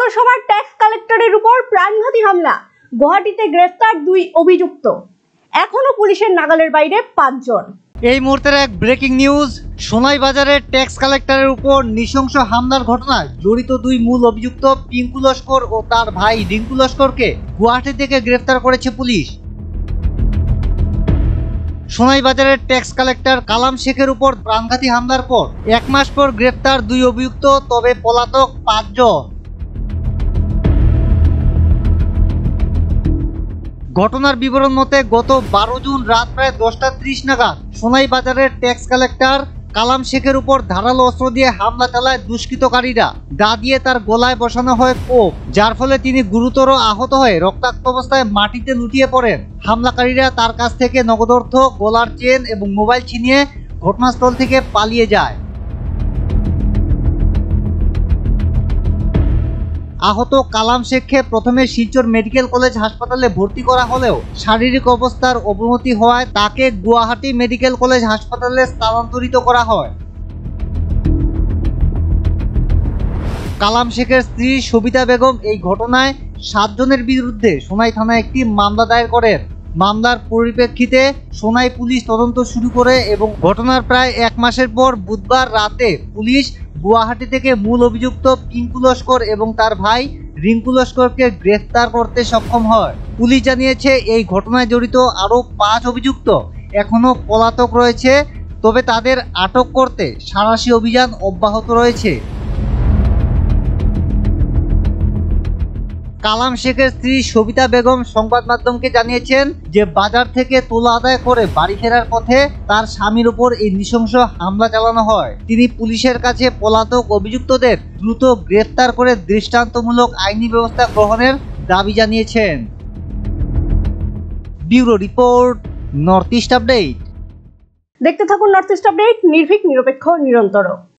পৌরসভার ট্যাক্স কালেক্টরের উপর প্রাণঘাতী হামলা, গুয়াহাটিতে গ্রেফতার 2 অভিযুক্ত, এখনো পুলিশের নাগালের বাইরে 5 জন। এই মুহূর্তের এক ব্রেকিং নিউজ। সোনাই বাজারে ট্যাক্স কালেক্টরের উপর নৃশংস হামলার ঘটনায় জড়িত 2 মূল অভিযুক্ত পিঙ্কু লস্কর ও তার ভাই রিঙ্কু লস্করকে গুয়াহাটি থেকে গ্রেফতার করেছে পুলিশ। সোনাই বাজারের ট্যাক্স কালেক্টর কালাম শেখের উপর প্রাণঘাতী হামলার পর 1 মাস পর গ্রেফতার 2 অভিযুক্ত, তবে পলাতক 5 জন। ঘটনার বিবরণ মতে গত 12 জুন রাত প্রায় 10:30 নাগাদ সোনাই বাজারের ট্যাক্স কালেক্টর কালাম শেখের উপর ধারালো অস্ত্র দিয়ে হামলা চালায় দুষ্কৃতকারীরা। দা দিয়ে তার গলায় বসানো হয় কোপ, যার ফলে তিনি গুরুতর আহত হয়ে রক্তাক্ত অবস্থায় মাটিতে লুটিয়ে পড়েন। হামলাকারীরা তার কাছ থেকে নগদ অর্থ, গলার চেন এবং মোবাইল ছিনিয়ে ঘটনাস্থল থেকে পালিয়ে যায়। আহত কালাম শেখকে প্রথমে শিলচর মেডিকেল কলেজ হাসপাতালে ভর্তি করা হলেও শারীরিক অবস্থার অবনতি হওয়ায় তাকে গুয়াহাটি মেডিকেল কলেজ হাসপাতালে স্থানান্তরিত করা হয়। কালাম শেখের স্ত্রী সবিতা বেগম এই ঘটনায় 7 জনের বিরুদ্ধে সোনাই থানায় একটি মামলা দায়ের করেন। মামলার পরিপ্রেক্ষিতে সোনাই পুলিশ তদন্ত শুরু করে এবং ঘটনার প্রায় 1 মাসের পর বুধবার রাতে পুলিশ গুয়াহাটি থেকে মূল অভিযুক্ত পিঙ্কু লস্কর এবং তার ভাই রিঙ্কু লস্করকে গ্রেফতার করতে সক্ষম হয়। পুলিশ জানিয়েছে এই ঘটনায় জড়িত আরও 5 অভিযুক্ত এখনো পলাতক রয়েছে, তবে তাদের আটক করতে সাঁড়াশি অভিযান অব্যাহত রয়েছে। কালাম শেখের স্ত্রী সবিতা বেগম সংবাদ মাধ্যমকে জানিয়েছেন যে বাজার থেকে তোলা আদায় করে বাড়ি ফেরার পথে তার স্বামীর উপর এই নৃশংস হামলা চালানো হয়। তিনি পুলিশের কাছে পলাতক অভিযুক্তদের দ্রুত গ্রেফতার করে দৃষ্টান্তমূলক আইনি ব্যবস্থা গ্রহণের দাবি জানিয়েছেন। Bureau report, north east update. দেখতে থাকুন নর্থ ইস্ট আপডেট, নির্ভীক, নিরপেক্ষ, নিরন্তর।